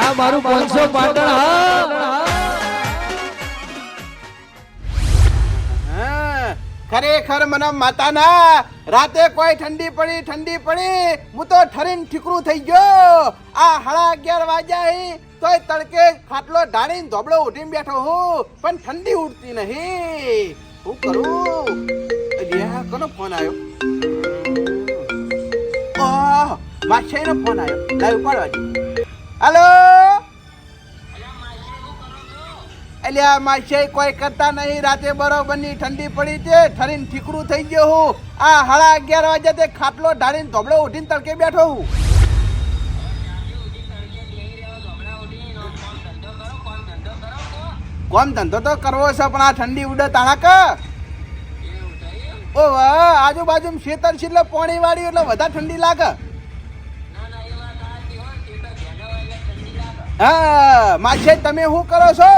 આ મારું 500 પાટણ હા ખરેખર મને માતાના રાતે કોઈ ઠંડી પડી હું તો ઠરીને ઠીકરું થઈ ગયો. આ 11:30 વાગ્યા તોય તડકે ખાટલો ઢાળીને ધોબળો ઉઠીને બેઠો હું, પણ ઠંડી ઉડતી નહીં. શું કરું? અલ્યા કોનો ફોન આવ્યો? ઓહ માછીનો ફોન આવ્યો. લાવ ઉપાડવા દે. હેલો અલ્યા માછી કોઈ કરતા નહીં. રાતે બરોબરની ઠંડી પડી છે, ઠરીને ઠીકરું થઈ ગયો હું. આ 11:30 વાગ્યા તે ખાટલો ઢાળીને ધોબળો ઉઠીને તડકે બેઠો હું. કોમ ધંધો તો કરવો છે, પણ આ ઠંડી ઉડે તાણા કે ઓ આજુબાજુ ખેતર છે એટલે પાણી વાળ્યું એટલે વધારે ઠંડી લાગે. હા માછે તમે શું કરો છો?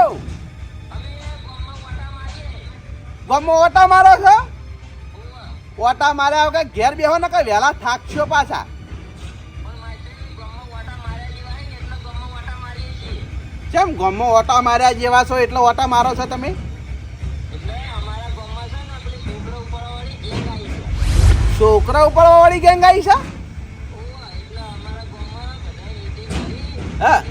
ગામમાં ઓટા મારો છો? ઓટા માર્યા વગર ઘેર બેહો ને કઈ વહેલા થાકશો પાછા. કેમ ગામમાં ઓટા માર્યા જેવા છો એટલે ઓટા મારો છો તમે? છોકરા ઉપર વાળી ગેંગ આવી છે? હા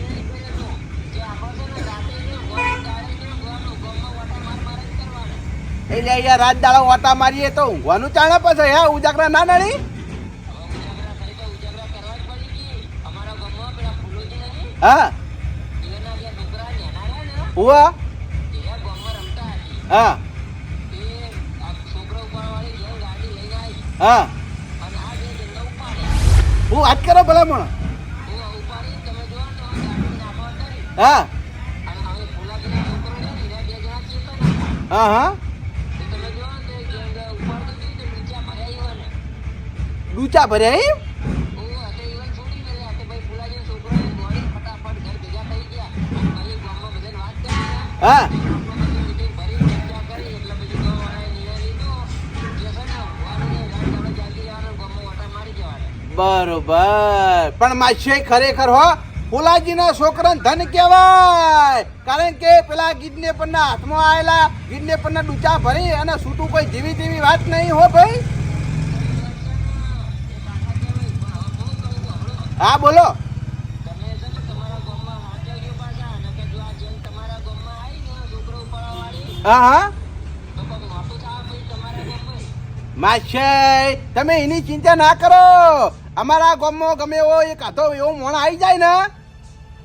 એટલે અહીંયા રાત દાડા ઓટા મારીએ તો ઊંઘવાનું ચાલે પછી હે ઉજાગરા ના નડી? હા ઉવા હા હા હું વાત કરો ભલામણ. હા હા હા ડૂચા ભર્યા એમ? હા બરોબર. પણ માછી ખરેખર હો ફુલાજીના છોકરાને ધન કહેવાય. કારણ કે પેલા કિડનેપરના હાથમાં આવેલા કિડનેપરના ડૂચા ભરી અને છૂટું કોઈ જેવી તેવી વાત નહીં હો ભાઈ. હા બોલો. હા હા માછી તમે એની ચિંતા ના કરો. અમારા ગામમાં ગમે એવો એક હાથો એવો મોણ આવી જાય ને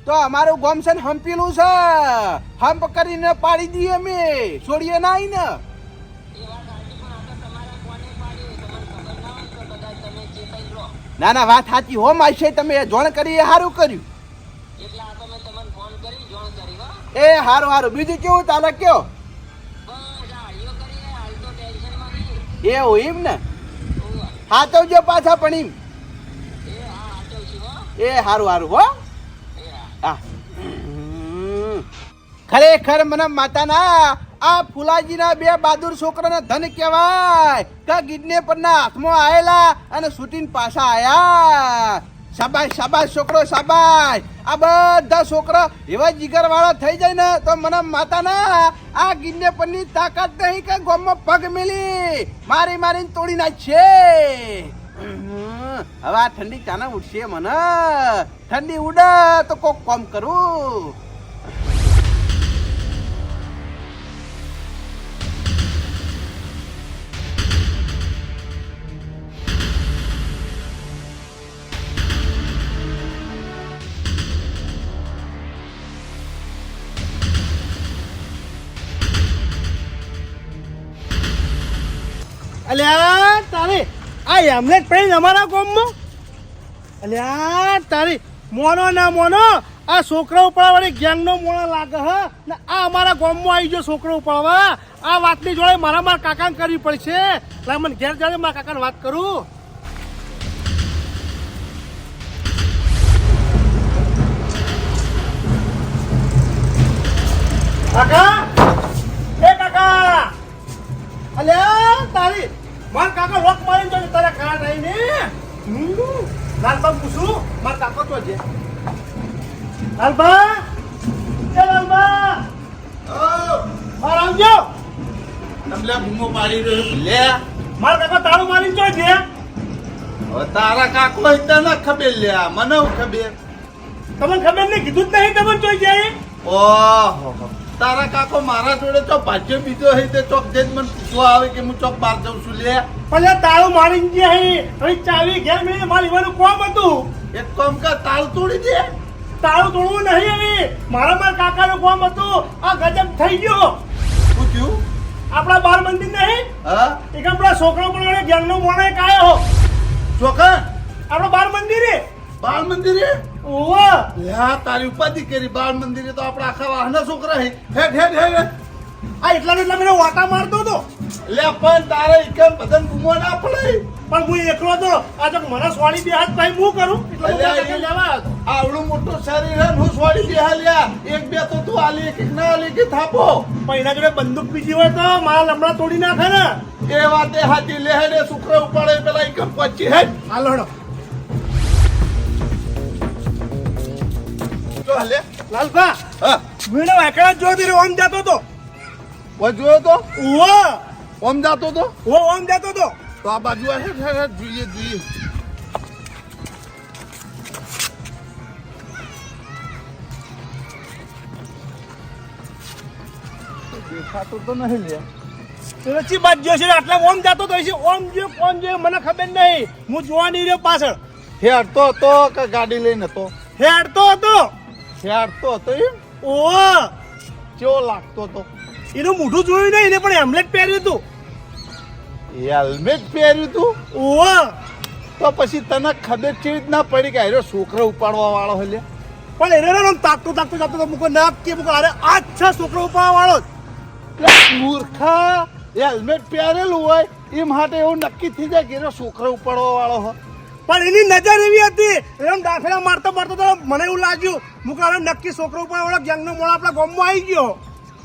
તો અમારું ગામ છે ને હંપેલું છે. હંપ કરીને પાડી દઈએ અમે, છોડીએ ના આવી ને. ના ના વાત સાચી હો માછી, તમે જોણ કરી એ સારું કર્યું. એ સારું સારું. બીજું કેવું ચાલે કયો? એવું એમ ને? સાચવજો પાછા પણ એમ. એ સારું સારું હો. હા ખરેખર મને માતાના આ ફુલાજીના બે બહાદુર છોકરાના ધન કહેવાય. કે કિડનેપરના હાથમાં આવેલા અને શૂટીને પાછા આયા. શાબાશ શાબાશ છોકરો શાબાશ. આ બધા છોકરા એવા જીગર વાળા થઈ જાય ને તો મને માતાના આ કિડનેપરની તાકાત નહીં કે ગામમાં પગ મેલી મારીને તોડી નાખશે. હવે આ ઠંડી ચાના ઉઠશે મને. ઠંડી ઉડે તો કોક કામ કરું. અલ્યા તારી આ હેમલેટ પહેરીને અમારા ગામમાં અલ્યા તારી મોનો ના મોનો આ છોકરા ઉપાડવાળી ગેંગનો મોણો લાગે હ ને આ અમારા ગામમાં આવી ગયો છોકરો ઉપાડવા. આ વાતની જોડે મારા કાકાને કરવી પડશે. એટલે મને ઘેર જાણે મારા કાકાને વાત કરું. કાકા એ કાકા અલ્યા તારી માર કાકા લોક મારીને જો તારા કાર નહીં ને લાલ બાપ પૂછું માર કાકો તો છે લાલબા એ લાલબા બહાર આવજો. તમને બૂમો પાડી રહ્યો લે. મારા કાકા તાળું મારીને ચોય છે. હવે તારા કાકો એટલે ન ખબર લે, મને હું ખબર. તમને ખબર નહીં, કીધું જ નહીં તમને ચોય જાય. ઓહો, તારા કાકો મારા જોડે ચોક ભાજ્યો બીજો હે તે ચોક જઈને મને પૂછવા આવે કે હું ચોક બહાર જાઉં છું લે. પણ એ તાળું મારીને ગયા હે. હવે ચાવી ઘેર મેં મારી વાનું કોમ હતું. એક કામ કર, તાળ તોડી દે. તાળું તોડવું નહીં હવે. મારા કાકાનું કોમ હતું. આ ગજબ થઈ ગયો. શું થયું? આપણા બાર મંદિર નહીં હા એક આપણા છોકરો પણ જ્ઞાનનો મોણો એક આયો. ચોકા આપણો બાર મંદિરે બાળ મંદિરે ઓવા લ્યા તારી ઉપાધિ કરી. બાળ મંદિરે તો આપણા આખા વાહના છોકરા હે. હેડ હેડ હેડ આ એટલા મને વાટા મારતો હતો. લે પણ તારે એકમ બદન બૂમો ના પડે. પણ હું એકલો હતો. આ તો મને સોળી બે હાથ ભાઈ હું કરું એટલે હું અલ્યા, કાકા લેવા આવ્યો હતો. આવડું મોટું શરીર હે, હું છોડી દે હાલ્યા. એક બે તો તું આલી, એક ના આલી કે થાપો. પણ એના જોડે બંદૂક બીજી હોય તો મારા લમડા તોડી નાખે ને. એ વાતે હાજી લે હેડે છોકરા ઉપાડે પેલા એકમ પચી હેડ. હાલો હેડો. જો હાલે. લાલભા હા મેં એકડા જોઈ દીધો ઓમ જતો હતો. ઓ જોયો તો ઓવા ઓમ જાતો તો ઓમ જતો હતો. તો આ બાજુ આ હેડ હેડ હેડ જોઈએ જોઈએ. દેખાતું તો નહીં લે. રચી બાદ જો છે આટલા ઓમ જતો તો છે. ઓમ જો કોણ જો મને ખબર નહીં. હું જોવા નહીં રહ્યો પાછળ. હેડતો તો કે ગાડી લઈને તો હેડતો હતો. હેડતો તો એમ ઓવા કેવો લાગતો તો. એનું મોઢું જોયું નહીં. એને પણ હેમલેટ પહેર્યું હતું. હેલ્મેટ પહેર્યું તું ઓવા તો પછી તને ખબર કેવી રીતના પડી કે આયરો છોકરો ઉપાડવા વાળો હલે. પણ એને તાકતો તાકતો જતો તો મૂકો નાક કે મૂકો અરે આ છે છોકરો ઉપાડવા વાળો. મૂર્ખા હેલ્મેટ પહેરેલું હોય એમ માટે એવું નક્કી થઈ જાય કે એનો છોકરો ઉપાડવા વાળો હોય. પણ એની નજર એવી હતી. એમ દાખલા મારતો મારતો તો મને એવું લાગ્યું મૂકો અરે નક્કી છોકરો ઉપાડવા વાળો ગેંગનો મોળો આપણા ગામમાં આવી ગયો.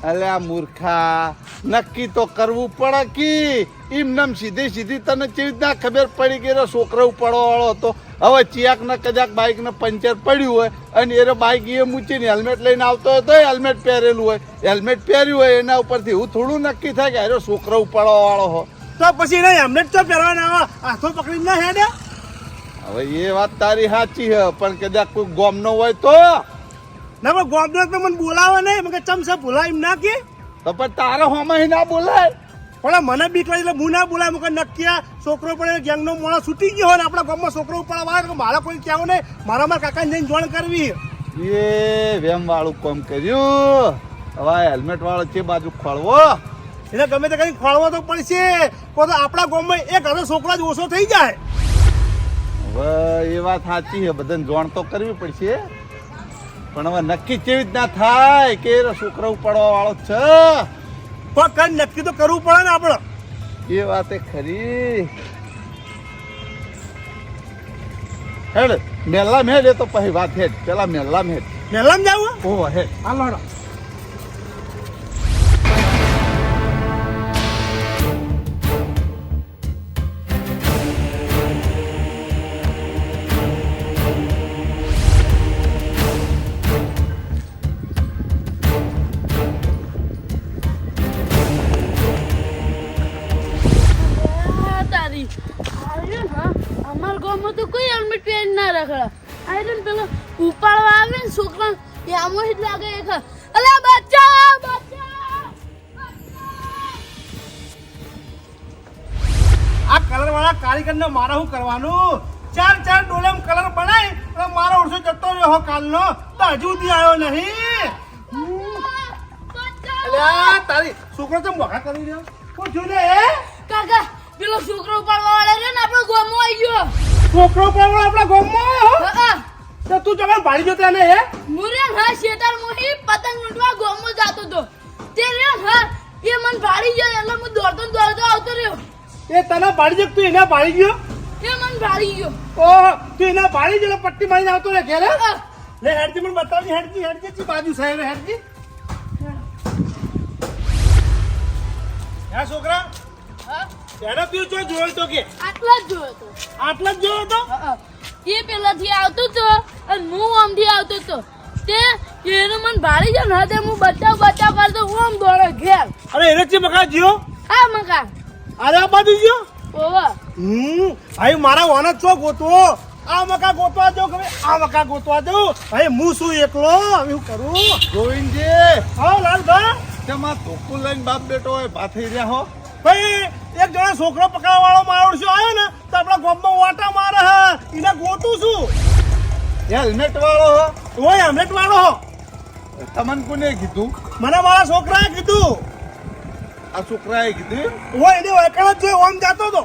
અલ્યા મૂર્ખા, નક્કી તો કરવું પડે કી. એમ નમ સીધી સીધી તને કેવી રીતના ખબર પડી કે એનો છોકરો ઉપાડવા વાળો હતો. હવે ચિયાક ને કદાચ બાઇક ને પંચર પડ્યું હોય અને એ બાઇક એ મૂકીને હેલ્મેટ લઈને આવતો હોય તો હેલ્મેટ પહેરેલું હોય. હેલ્મેટ પહેર્યું હોય એના ઉપરથી એવું થોડું નક્કી થાય કે એનો છોકરો ઉપાડવા વાળો હોય. તો પછી એને હેમલેટ તો પહેરવાના આવા હાથો પકડીને ના હેડે. હવે એ વાત તારી સાચી છે પણ કદાચ કોઈ ગોમનો હોય તો ના પણ ગોમનો તો મને બોલાવે નહીં. મને ચમચા બોલાય એમ ના કે. તો પણ તારે હોમાં ના બોલાય. પણ મને બીક લાગી એટલે હું ના બોલાય. મુકે નક્કી આ છોકરો પણ ગેંગનો મોણો છૂટી ગયો હોય ને આપણા ગામમાં છોકરો ઉપાડવા આવે મારે કોઈ કહેવું નહીં. મારા કાકાને જઈને જોણ કરવી. એ વેમ વાળું કામ કર્યું. હવે હેલ્મેટ વાળો છે બાજુ ખોળવો. એને ગમે તે કઈ ખોળવો તો પડશે. તો આપણા ગામમાં એક હજાર છોકરા જ ઓછો થઈ જાય. હવે એ વાત સાચી છે, બધાને જોણ તો કરવી પડશે. પણ હવે નક્કી કેવી રીતના થાય કે એ છોકરો ઉપાડવા વાળો છે. પણ કઈ નક્કી તો કરવું પડે ને આપણે. એ વાત ખરી. હેડ મેલા હેડ એ તો પછી વાત હેડ. પેલા મેલા હેડ. મેલામ જાવું ઓ હેડ. હાલો હેડો. અમાર ગામમાં તો કોઈ હેલ્મેટ પહેરી ના રખડા. આયરન પેલો ઉપાડવા આવે ને છોકરા એ આમો જ લાગે એક. અલા બચ્ચા બચ્ચા. આ કલર વાળા કારીગરને મારે શું કરવાનું? ચાર ડોલેમ કલર બનાય અને મારો ઓળસો જતો રહ્યો કાલનો તો હજુ સુધી આવ્યો નહીં. અલ્યા તારી છોકરો તો મોઘા કરી રહ્યો. શું થયું લે? કાકા પેલો છોકરો ઉપાડવા વાળા રે ને આપણો ગામમાં આવી ગયો. છોકરો પણ આપણા ગામમાં આવ્યો? હા તો તું જગર ભાડી જોતા ને હે? મુરે હા શેતાર મોહી પતંગ લૂંટવા ગામમાં જાતો તો. તે રે હા એ મન ભાડી ગયો એટલે હું દોડતો આવતો રહ્યો. એ તને ભાડી જો તું એને ભાડી ગયો? એ મન ભાડી ગયો. ઓહ તું એને ભાડી જો પટ્ટી મારીને આવતો રે ઘેરે? હા. લે હેડજી મને બતાવજી. હેડજી બાજુ સાહેબ હેડજી. હે છોકરા હા એનો તું જો જોયો તો કે આટલા જ જોયો તો. આટલા જ જોયો તો? એ પેલાથી આવતો તો અને હું આમથી આવતો તો. તે એને મને ભાળી જાય ને તે હું બચાવ કરતો હું આમ દોડો ઘેર. અરે એને છે મકા જીઓ હા મકા અરે આ બાજુ જીઓ ઓવા ભાઈ મારા વાના ચો ગોતો આ મકા ગોતવા દો કે આ મકા ગોતવા દો ભાઈ હું શું એકલો હવે હું કરું ગોવિંદજી હા લાલભા તેમાં ધોકું લઈને બાપ બેટો હોય પાથરી રહ્યા હો. ભાઈ એક જણા છોકરો પકડવા વાળો માવડશો આવ્યો ને તો આપણા ગામમાં વાટા મારે હા એને ગોતું છું હેલ્મેટ વાળો હો. ઓય હેલ્મેટ વાળો હો તમને કોને કીધું? મને મારા છોકરાએ કીધું આ છોકરાએ કીધું? ઓય એને વળકણ જ જોઈ ઓમ જાતો તો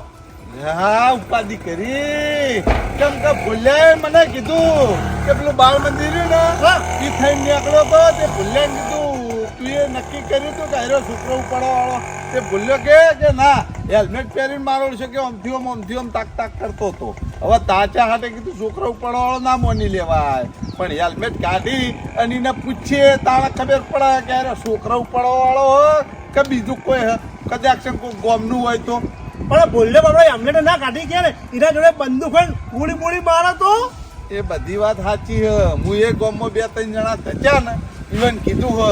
હા ઉપાધિ કરી કેમ કે ભૂલ્યા મને કીધું કે પેલું બાળ મંદિર રહ્યું ને હા. ઈ થઈને નીકળ્યો તો તે ભૂલ્યા કીધું તું એ નક્કી કર્યું હતું કે હારો છોકરો ઉપાડવા વાળો તે ભૂલ્યો કે ના હેલ્મેટ પહેરીને મારો છે કે આમથી આમ તાક તાક કરતો હતો. હવે તાચા હાટે કીધું છોકરો ઉપાડવા વાળો ના મોની લેવાય પણ હેલ્મેટ કાઢી અને એને પૂછીએ તાણે ખબર પડે કે હારો છોકરો ઉપાડવા વાળો હોય કે બીજું કોઈ કદાચ કોઈ ગોમનું હોય તો. પણ બોલ્યો બાબા હેલ્મેટ ના કાઢી કે ને એના જોડે બંદૂક હોય ગોળી ગોળી મારે તો એ બધી વાત સાચી હ. હું એ ગામમાં 2-3 જણા થયા ને ઇવન કીધું હ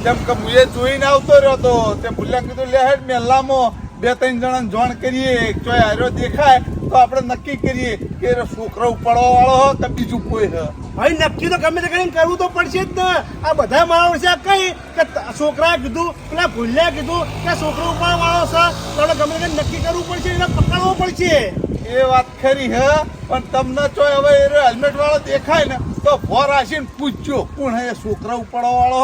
કેમ કે હું એ જોઈને આવતો રહ્યો તો તે ભૂલ્યા કીધું લે હેડ મેલામાં 2-3 જણાને જોણ કરીએ ચોય હારો દેખાય તો આપણે નક્કી કરીએ કે છોકરો ઉપાડવા વાળો હ કે બીજું કોઈ હ. ભાઈ નક્કી તો ગમે તે કરીને કરવું તો પડશે જ ને આ બધા માણસો છે કઈ કે છોકરાએ કીધું પેલા ભૂલ્યા કીધું કે છોકરો ઉપાડવા વાળો છે તો ગમે તે નક્કી કરવું પડશે એને પકડવો પડશે એ વાત ખરી હ પણ તમને ચોય હવે એ હેલ્મેટ વાળો દેખાય ને તો ફોર આસીને પૂછજો કોણ હે છોકરા ઉપાડવા વાળો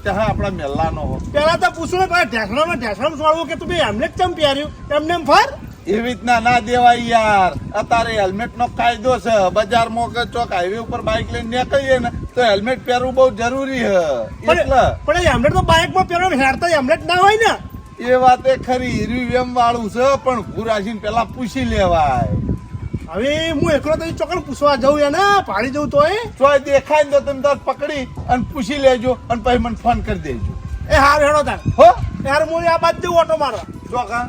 ત્યાં આપણા મેલ્લાનો હો. પેલા તો પૂછવું ને પેલા ઢેસણામાં છોડવું કે તું બે હેલ્મેટ કેમ પહેર્યું એમને એમ ફર એવી રીતના ના દેવાય યાર. અત્યારે હેલ્મેટ નો કાયદો છે બજારમાં કે ચોક હાઈવે ઉપર બાઇક લઈને નીકળીએ ને તો હેલ્મેટ પહેરવું બહુ જરૂરી છે એટલે પણ એ હેલ્મેટ તો બાઇકમાં પહેરવાનું હેરતા હેલ્મેટ ના હોય ને એ વાત એ ખરી રિવ્યમ વાળું છે પણ ભૂરાજીને પેલા પૂછી લેવાય. હવે હું એકલો તો ચોકડ પૂછવા જઉં એને પાડી જવું તો ચોય દેખાય ને તો તમે તાર પકડી અને પૂછી લેજો અને પછી મને ફોન કરી દેજો. એ હાર હેડો તાર હો યાર હું આ બાજુ જવું ઓટો મારવા ચોકા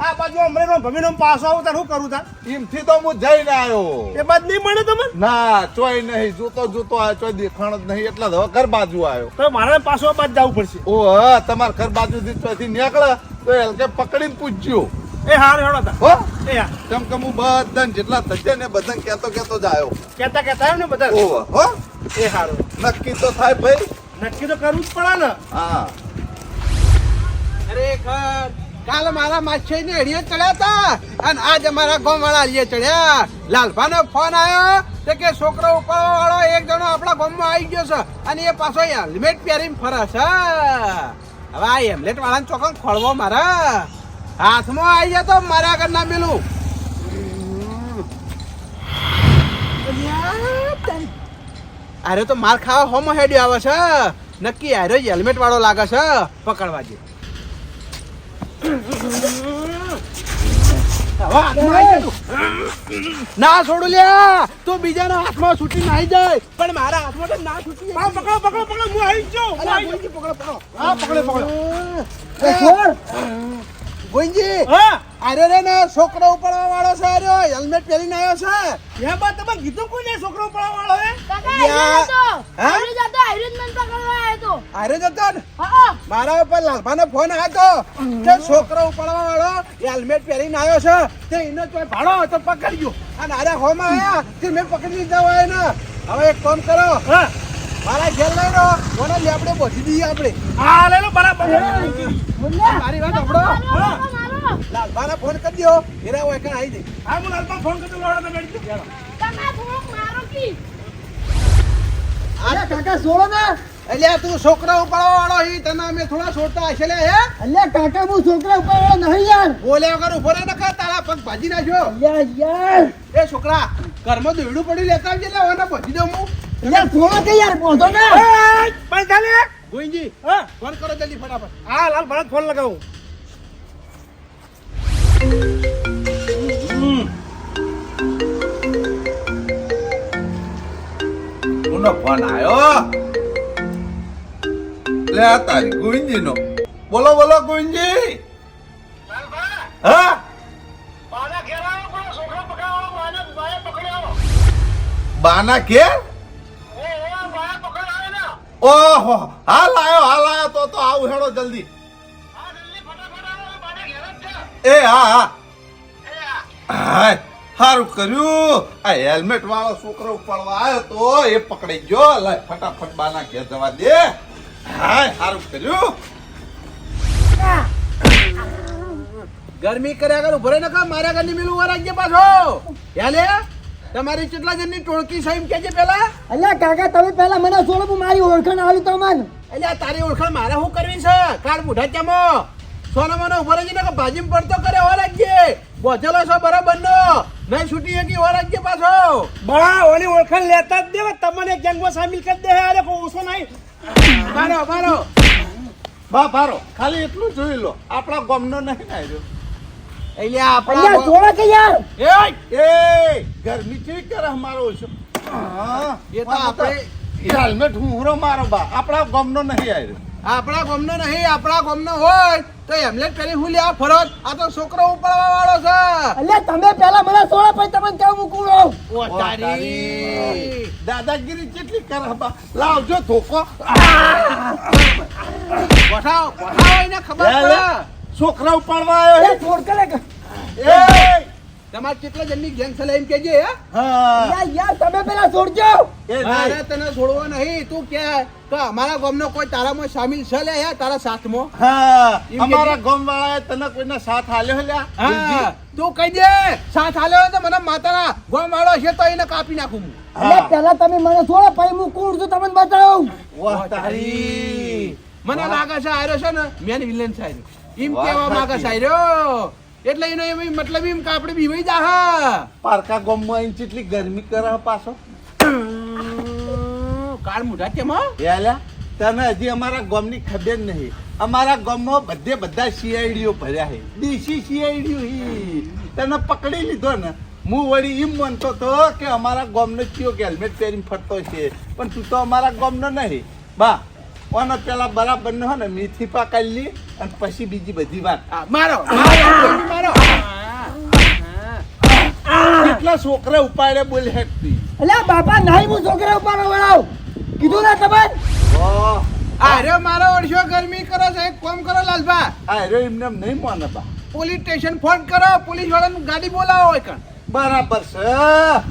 આ બાજુ અમરેનો ભમીનો પાસો આવું તાર શું કરું તાર એમથી તો હું જઈને આવ્યો. એ બાદ નહીં મળે તમને ના ચોય નહીં જોતો આવ્યો ચોય દેખાણ જ નહીં એટલે હવે ઘર બાજુ આવ્યો. તો મારે પાછો બાદ જવું પડશે ઓ હા તમારા ઘર બાજુથી ચોયથી નીકળે તો હલકે પકડીને પૂછજો. એ હાર હેડો તાર હો એ હા કેમ કે હું બધાને જેટલા થશે ને બધાને કહેતો જ આવ્યો. કેતા એમ ને બધા ઓહો હો એ હારું નક્કી તો થાય ભાઈ. નક્કી તો કરવું જ પડે ને હા ખરેખર કાલ મારા માછઈ ને અડીએ ચડ્યા હતા અને આજ અમારા ગામ વાળા અડીએ ચડ્યા. લાલભાનો ફોન આવ્યો તો કે છોકરો ઉપાડવા વાળો એક જણો આપણા ગામમાં આવી ગયો છે અને એ પાછો હેલ્મેટ પહેરીને ફરે છે. હવે આ હેલ્મેટ વાળાને ચોકન ખોળવો મારા હાથમાં આવી જાય તો મારા આગળ ના મેલું. અરે તો માર ખાવા હોમો હેડી આવે છે નક્કી અરે હેલ્મેટ વાળો લાગે છે પકડવા જે. ના છોડું લ્યા તું બીજાના હાથમાં છૂટી નાઈ જાય પણ મારા હાથમાં તો ના છૂટી જાય. પકડો પકડો પકડો હું આવી જાઉં અલા, ગોવિંદજી, પકડો પકડો. હા પકડો પકડો ગોવિંદજી, હા અરે રે ને છોકરો ઉપાડવા વાળો છે અરે હેલ્મેટ પહેરીને આવ્યો છે. એ બાદ તમે કીધું કોઈને છોકરો પડવા વાળો હે કાકા યા. આયરો જતો આયરો જ મને પકડવા આવ્યો તો. અરે જતો ને હા મારા ઉપર લાલભાનો ફોન આવ્યો તો કે છોકરો ઉપાડવા વાળો હેલ્મેટ પહેરીને આવ્યો છે તે એનો કોઈ ભાડો હતો પકડ્યો અને અરે હોમાં આયા કે મેં પકડી લીધા હોય ને. હવે એક કામ કરો હા મારા ઘેર લઈ લો મને લેબડે બોધી દઈએ આપણે. હા લે લો બરાબર મારી વાત સાંભળો મારો લાલભાને ફોન કરી દો એના હોય કાંઈ આવી જાય. હા હું લાલપા ફોન કરી દઉં લોડા તો બેઠી જાઓ કાકા થોડોક મારો કી અરે કાકા છોડો ને એટલે તું છોકરા ઉપાડવા વાળો હી તને અમે થોડા છોડતા હશે લે હે. અલ્યા કાકા હું છોકરા ઉપર નહીં યાર બોલ્યા વગર ઉભો રહે ને કા તારા પગ ભાજી નાખ્યો. યાર એ છોકરા ઘરમાં દોયડું પડ્યું લેતા આવજે લે હવે ભાજી દઉં હું. યાર થોડો કે યાર પહોંચો ને પણ ચાલે ગોવિંદજી હા ફોન કરો જલ્દી ફટાફટ. હા લાલ ભરત ફોન લગાવું કોનો ફોન આવ્યો? લે આ તારી ગોવિંદજી નો. બોલો બોલો ગોવિંદજી. હા બાના ઘેર આવો પણ છોકરા પકડાવો બાના બાયા પકડ્યો બાના ઘેર? બાયા પકડાવે ને ઓહો હાલ આયો તો આવું હેડો જલ્દી એ હા હાય સારું કર્યું આ હેલ્મેટ વાળો છોકરો ઉપાડવા આવ્યો તો એ પકડી ગયો લાય ફટાફટ બાના ઘેર જવા દે હાય સારું કર્યું ગરમી કર્યા કર ઉભરે ન કા મારા ઘરની મેલું વરાજ્ય પાછો યાલે તમારી કેટલા જણની ટોળકી છે એમ કેજે પેલા અલ્યા કાકા તમે પહેલા મને છોડો હું મારી ઓળખાણ આલું તમને અલ્યા તારી ઓળખાણ મારે શું કરવી છે કાળ બુઢા ચામો સોનો મને ઉભરે જઈને કે ભાજીમ પડતો કરે વરાજ્ય બોધેલો છો બરાબર નો નહીં છૂટી હતી વરાજ્ય પાછો બળા ઓની ઓળખાણ લેતા જ દેવા તમને ગેંગમાં સામેલ કરી દે અરે કોઈ ઓછો નહીં મારો બા ભારો ખાલી એટલું જોઈ લો આપણા ગામનો નહીં આવ્યો અલ્યા અલ્યા આપણા છોડો કે યાર એ ગરમી થી કરે અમારો ઓછો એ તો આપણે હેલ્મેટ હું મારો બા આપણા ગામનો નહીં આવ્યો આપણા ગામનો નહીં આપણા ગામનો હોય તો હેમલેટ પહેરી હું લેવા ફરત આ તો છોકરો ઉપાડવા વાળો છે અલ્યા તમે પહેલા મને છોડો પછી તમને કેવું મૂકું ઓ તારી દાદાગીરી કેટલી કરે બા લાવજો ધોકો બઠાવ એને ખબર પડે છોકરા ઉપાડવા આવ્યો એ છોડ કરે કે એ તમારે કેટલા જણની ગેંગ છે એમ કેજે હે હા યાર તમે પહેલા છોડજો એ મારે તને છોડવો નહીં તું કે અમારા ગામનો કોઈ તારામાં સામેલ છે લે હે તારા સાથમાં હા એમ અમારા ગામ વાળાએ તને કોઈના સાથ આલ્યો લ્યા હા તું કહી દે સાથ આલ્યો હોય તો મને માતાના ગામ વાળો છે તો એને કાપી નાખું હું અલ્યા પહેલા તમે મને છોડો પછી હું કુણ છું તમને બતાવું વાહ તારી મને લાગે છે આર્યો છે ને મેન વિલન છે આર્યો એમ કેવા માંગે છે આર્યો એટલે એનો એમ મતલબ એમ કે આપણે બીવાઈ જા હા પારકા ગામમાં આઈને કેટલી ગરમી કરે પાછો કાળ મુઢા કેમ હો? યાલા તને હજી અમારા ગામની ખબર નહીં અમારા ગામમાં બધા સીઆઈડીઓ ભર્યા છે દેશી સીઆઈડીઓ તને પકડી લીધો ને હું વળી એમ માનતો તો કે અમારા ગામનો કયો કે હેલ્મેટ પહેરીને ફરતો છે પણ તું તો અમારા ગામનો નહીં બા ઓને પેલા બરાબર ન હોય ને મીઠી પાકાઈ લી અને પછી બીજી બધી વાત આ, મારો મારો કેટલા છોકરા ઉપાડે બોલે હેકતી અલ્યા બાપા નહીં હું છોકરા ઉપર વળાવ કીધું ના તમે આર્યો મારો ઓળશો ગરમી કરો છે એક કામ કરો લાલભા આ હેરો એમને નહીં માને બા પોલીસ સ્ટેશન ફોન કરો પોલીસ વાળાનું ગાડી બોલાવો હોય કણ બરાબર છે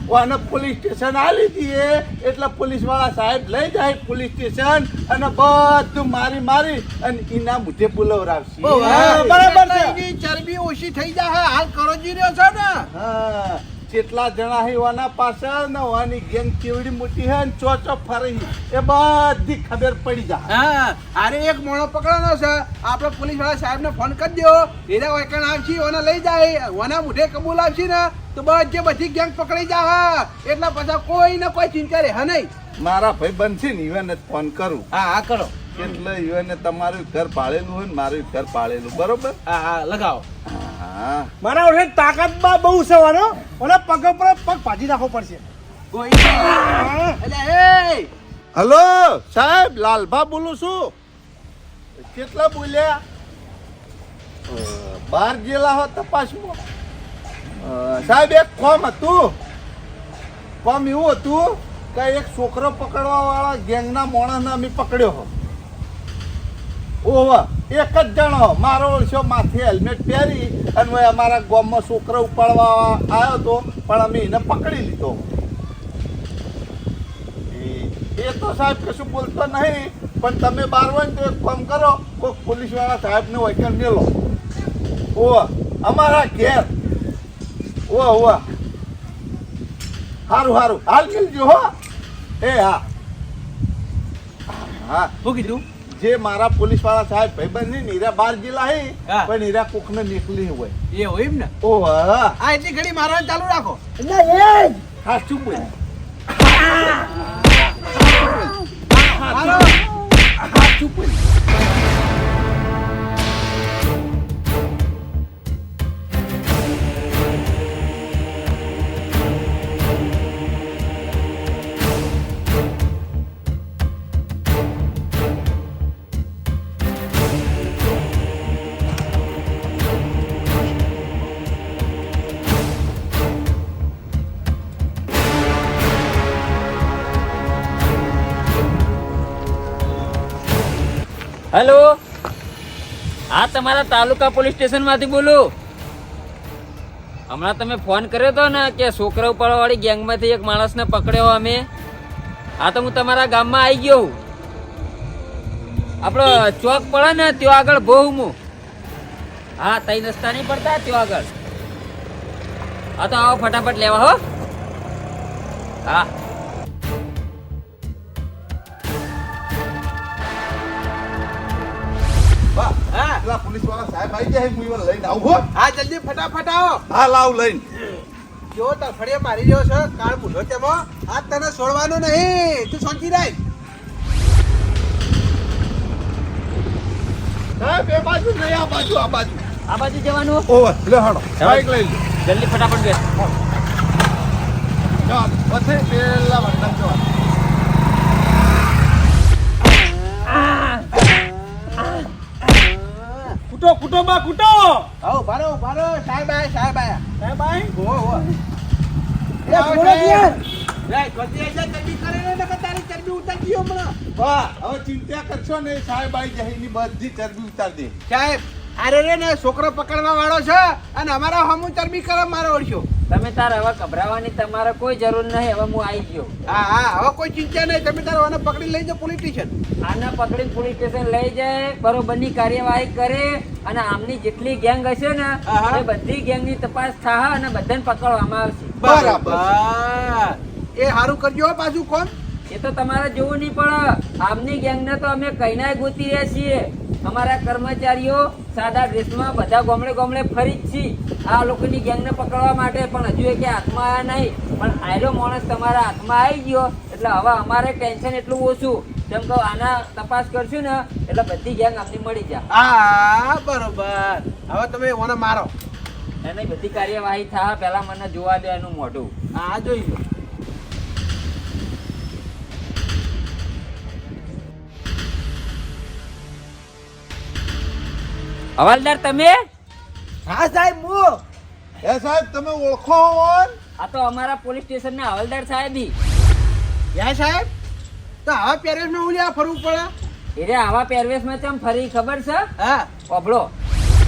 વાને પોલીસ સ્ટેશન આલી દીએ એટલે પોલીસ વાળા સાહેબ લઈ જાય પોલીસ સ્ટેશન અને બધું મારી અને ઈના મુઠે બોલાવરાવશે બરાબર છે એની ચરબી ઓછી થઈ જાય હાલ કરોજી રહ્યો છે ને હા જેટલા જણા હે વાના પાછળ ને વાની ગેંગ કેવડી મોટી હે ને ચોચો ફરી એ બધી ખબર પડી જાય હા અરે એક મોણો પકડવાનો છે આપણે પોલીસ વાળા સાહેબને ફોન કરી દો એના વાયકણ આવશે ઓને લઈ જાય ઓના મુઢે કબૂલ આવશે ને તો બધી ગેંગ પકડી જાય એટલે પછી કોઈ ને કોઈ ચિંતા રહે નહીં મારા ભાઈ બનશે ને ઈવન ફોન કરું હા કરો એટલે ઈવન તમારું ઘર પાળેલું હોય ને મારું ઘર પાળેલું બરોબર હા લગાવો હા મારા ઓળખે તાકાતમાં બહુ છે વાનો ઓલા પગ પર પગ ભાજી નાખવો પડશે કોઈ એટલે એ હલો સાહેબ લાલભા બોલું છું કેટલા બોલ્યા બહાર ગયેલા હો તપાસમાં સાહેબ એક કોમ હતું કોમ એવું હતું કે એક છોકરો પકડવા વાળા ગેંગના માણસને અમે પકડ્યો હો ઓહો એક જ જણો મારો ઓળશો માથે હેલ્મેટ પહેરી અને મેં અમારા ગામમાં છોકરો ઉપાડવા આવ્યો હતો પણ અમે એને પકડી લીધો એ તો સાહેબ કશું બોલતો નહીં પણ તમે બહાર હોય ને તો એક કામ કરો કોઈ પોલીસ વાળા સાહેબને વહીકલ મેલો ઓ અમારા ઘેર ઓ સારું હાલ મિલજો હો એ હા હા શું કીધું જે મારા પોલીસ વાળા સાહેબ ભાઈબંધ ની નીરા બાર જિલ્લા હે હા. પણ નીરા કોક ને નીકળી હોય એ હોય એમ ને ઓ હા આ એટલી ઘડી મારવાનું ચાલુ રાખો એટલે એ હા શું બોલ હાલો હા શું બોલ હેલો, હા તમારા તાલુકા પોલીસ સ્ટેશનમાંથી બોલું. હમણાં તમે ફોન કર્યો હતો ને કે છોકરા ઉપાડવાવાળી ગેંગમાંથી એક માણસને પકડ્યો અમે. હા તો હું તમારા ગામમાં આવી ગયો હું. આપણો ચોક પડે ને ત્યાં આગળ બહુ હું. હા તઈ રસ્તા નહીં પડતા ત્યાં આગળ. હા તો આવો ફટાફટ લેવા હો. હા વાહ, હા પેલા પોલીસ વાળા સાહેબ આવી જાય હું ઈવન લઈને આવું હો. હા જલ્દી ફટાફટ આવો. હા લાવ લઈને. જો તરફડીએ મારી રહ્યો છે કાળ બુઢો તેમાં આ તને છોડવાનું નહીં. તું શાંતિ રાખ. સાહેબ એ બાજુ નહીં, આ બાજુ આ બાજુ. આ બાજુ જવાનું. ઓહ લે હાડો બાઈક લઈ લો. જલ્દી ફટાફટ બેસ. ચાલ પછી પેલા વતન જવા. કૂટો કૂટો બા કૂટો. આવો ભારો ભારો સાહેબ આયા સાહેબ આયા. સાહેબ ભાઈ હો હો. એ છોડો યાર. લે ગોતી આઈ જા ચરબી કરે ને કે તારી ચરબી ઉતારી ગયો હમણાં. વાહ, હવે ચિંતા કરશો ને સાહેબ આવી જાય એની બધી ચરબી ઉતાર દે. સાહેબ અરે રે ને છોકરો પકડવા વાળો છે અને અમારા હમુ ચરબી કરે મારો ઓળખ્યો. તમે તાર હવે ગભરાવાની તમારે કોઈ જરૂર નહીં. હવે હું આવી ગયો. હા હા હવે કોઈ ચિંતા નહીં. તમે તારો આને પકડી લઈ જાઓ પોલીસ સ્ટેશન. આને પકડીને પોલીસ સ્ટેશન લઈ જાય, બરોબરની કાર્યવાહી કરે અને આમની જેટલી ગેંગ હશે ને હા. એ બધી ગેંગની તપાસ થાય અને બધાને પકડવામાં આવશે. બરાબર. એ સારું કરજો હો પાછું કોણ. એ તો તમારે જોવું નહીં પડે. આમની ગેંગને તો અમે કઈના ગોતી રહ્યા છીએ. અમારા કર્મચારીઓ સાદા ડ્રેસમાં બધા ગોમડે ગોમડે ફરી જ છીએ આ લોકોની ગેંગને પકડવા માટે. પણ હજુ એ કે હાથમાં આવ્યા નહીં. પણ આયરો માણસ તમારા હાથમાં આવી ગયો એટલે હવે અમારે ટેન્શન એટલું ઓછું. જેમ કહું આના તપાસ કરશું ને એટલે બધી ગેંગ આમની મળી જાય. હા બરોબર. હવે તમે ઓને મારો. એની બધી કાર્યવાહી થાય. પહેલા મને જોવા દે એનું મોઢું. હા જોઈ લો. હવાલદાર તમે? હા સાહેબ હું. એ સાહેબ તમે ઓળખો હોન? આ તો અમારા પોલીસ સ્ટેશનના હવાલદાર સાહેબી. યા સાહેબ તો હવે પેરેસ માં ઉલ્યા ફરવું પડે. એટલે આવા પહેરવેશમાં ચમ ફરી ખબર છે? હા ઓભળો.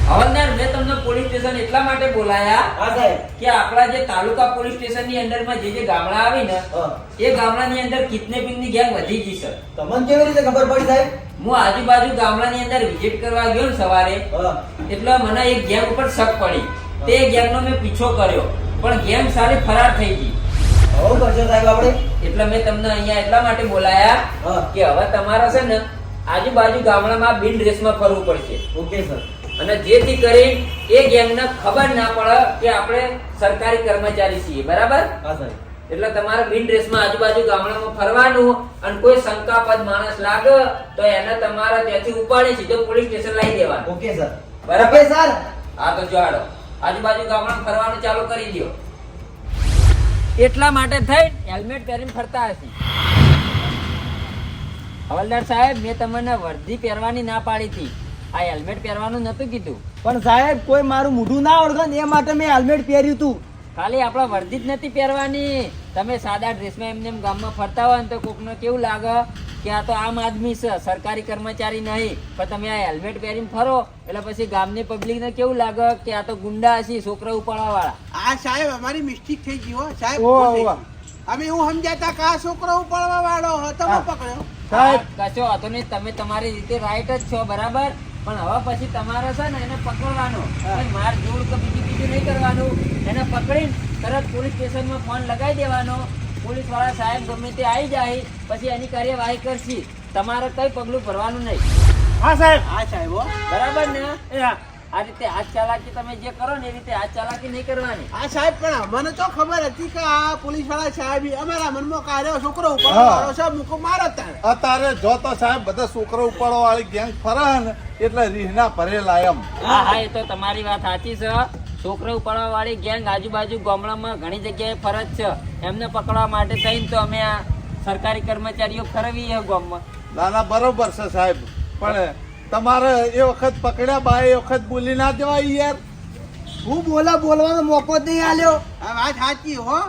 હવાલદાર મેં તમને પોલીસ સ્ટેશન એટલા માટે બોલાયા હા સાહેબ. કે આપણા જે તાલુકા પોલીસ સ્ટેશનની અંદરમાં જે ગામડા આવી ને હા. એ ગામડાની અંદર કિડનેપિંગની ગેંગ વધી ગઈ છે. તમને કેવી રીતે ખબર પડી સાહેબ? હું આજુબાજુ ગામડાની અંદર વિઝિટ કરવા ગયો ને સવારે હા. એટલે મને એક ગેંગ ઉપર શક પડી. તે ગેંગનો મેં પીછો કર્યો પણ ગેંગ સારી ફરાર થઈ ગઈ. આવું કરશો સાહેબ આપણે? એટલે મેં તમને અહીંયા એટલા માટે બોલાયા હા. કે હવે તમારે છે ને આજુબાજુ ગામડામાં બિન ડ્રેસમાં ફરવું પડશે ઓકે સર. અને જેથી કરી એ ગેંગને ખબર ના પડે કે આપણે સરકારી કર્મચારી છીએ. બરાબર? હા સાહેબ. એટલે તમારે બિન ડ્રેસમાં આજુબાજુ ગામડામાં ફરવાનું અને કોઈ શંકાસ્પદ માણસ લાગે તો એને તમારે ત્યાંથી ઉપાડી સીધો પોલીસ સ્ટેશન લાવી દેવાનું. Okay sir. બરાબર? Okay sir. હા તો જોડો આજુબાજુ ગામડામાં ફરવાનું ચાલુ કરી દો. એટલા માટે થઈ હેલ્મેટ પહેરીને ફરતા હશે. હવાલદાર સાહેબ મેં તમને વર્દી પહેરવાની ના પાડી હતી. આ હેલ્મેટ પહેરવાનું નતું કીધું. પણ સાહેબ કોઈ મારું મોઢું ના ઓળખે ને એ માટે મેં હેલ્મેટ પહેર્યું હતું. ખાલી આપણા વર્દી જ નથી પહેરવાની. તમે સાદા ડ્રેસમાં એમને એમ ગામમાં ફરતા હોય ને તો કોકને કેવું લાગે કે આ તો આમ આદમી છે, સરકારી કર્મચારી નહીં. પણ તમે આ હેલ્મેટ પહેરીને ફરો એટલે પછી ગામની પબ્લિકને કેવું લાગે કે આ તો ગુંડા હશે, છોકરા ઉપાડવા વાળા. આ સાહેબ અમારી મિસ્ટેક થઈ ગઈ હો સાહેબ. ઓહ, ભૂલ થઈ ઓહ. ગઈ. અમે એવું સમજાતા કે આ છોકરો ઉપાડવા વાળો હતો પકડ્યો. સાહેબ. કશો વાંધો નહીં. તમે તમારી રીતે રાઈટ જ છો. બરાબર? પણ હવે પછી તમારે છે ને એને પકડવાનો. કોઈ માર જોડ કે બીજું નહીં કરવાનું. એને પકડીને તરત પોલીસ સ્ટેશનમાં ફોન લગાવી દેવાનો. પોલીસ વાળા સાહેબ ગમે તે આવી જાય પછી એની કાર્યવાહી કરશી. તમારે કઈ પગલું ભરવાનું નહીં. હા સાહેબ. હા સાહેબ હો. બરાબર ને? એ હા. આ રીતે હાથ ચાલાકી તમે જે કરો ને એ રીતે હાથ ચાલાકી નહીં કરવાની. હા સાહેબ પણ અમને તો ખબર હતી કે આ પોલીસ વાળા સાહેબ અમારા મનમાં કાર્યો છોકરો ઉપાડવા વાળો છે મૂકો મારો તારે. અત્યારે જો તો સાહેબ બધા છોકરો ઉપાડવા વાળી ગેંગ ફરે ને એટલે રીહના ભરેલા એમ. હા હા એ તો તમારી વાત સાચી છે. છોકરા ઉપાડવા વાળી ગેંગ આજુબાજુ ગામડામાં ઘણી જગ્યાએ ફરજ છે. એમને પકડવા માટે થઈને તો અમે આ સરકારી કર્મચારીઓ ફરવીએ ગામમાં. ના ના બરોબર છે સાહેબ. પણ તમારે એ વખત પકડ્યા બા એ વખત બોલી ના દેવાય યાર. હું બોલવાનો મોકો જ નહીં આલ્યો. આ વાત સાચી હો.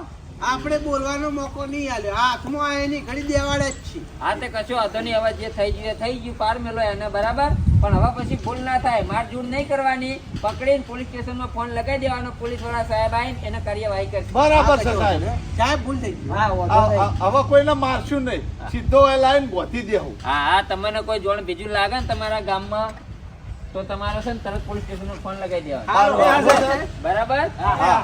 આપણે બોલવાનો મોકો નહીં આલ્યો હાથમાં આ એની ઘડી દેવાડે જ છે હા તે કશો હતો નહીં, હવે જે થઈ ગયું એ થઈ ગયું, પાર મેલો એને બરાબર. પણ હવે પછી ભૂલ ના થાય, મારઝૂડ નહીં કરવાની. પકડીને પોલીસ સ્ટેશનમાં ફોન લગાવી દેવાનો, પોલીસ વાળા સાહેબ આવીને એને કાર્યવાહી કરશે. બરાબર છે સાહેબ. સાહેબ ભૂલ થઈ ગઈ હા વાંધો નહીં. હવે કોઈને મારશું નહીં, સીધો એ લાઈન ગોતી દેવું. હા હા, તમને કોઈ જોણ બીજું લાગે ને તમારા ગામમાં તો તમારે છે ને તરત પોલીસ સ્ટેશનમાં ફોન લગાવી દેવાનો. હારું, હારું, સાહેબ. બરાબર. હા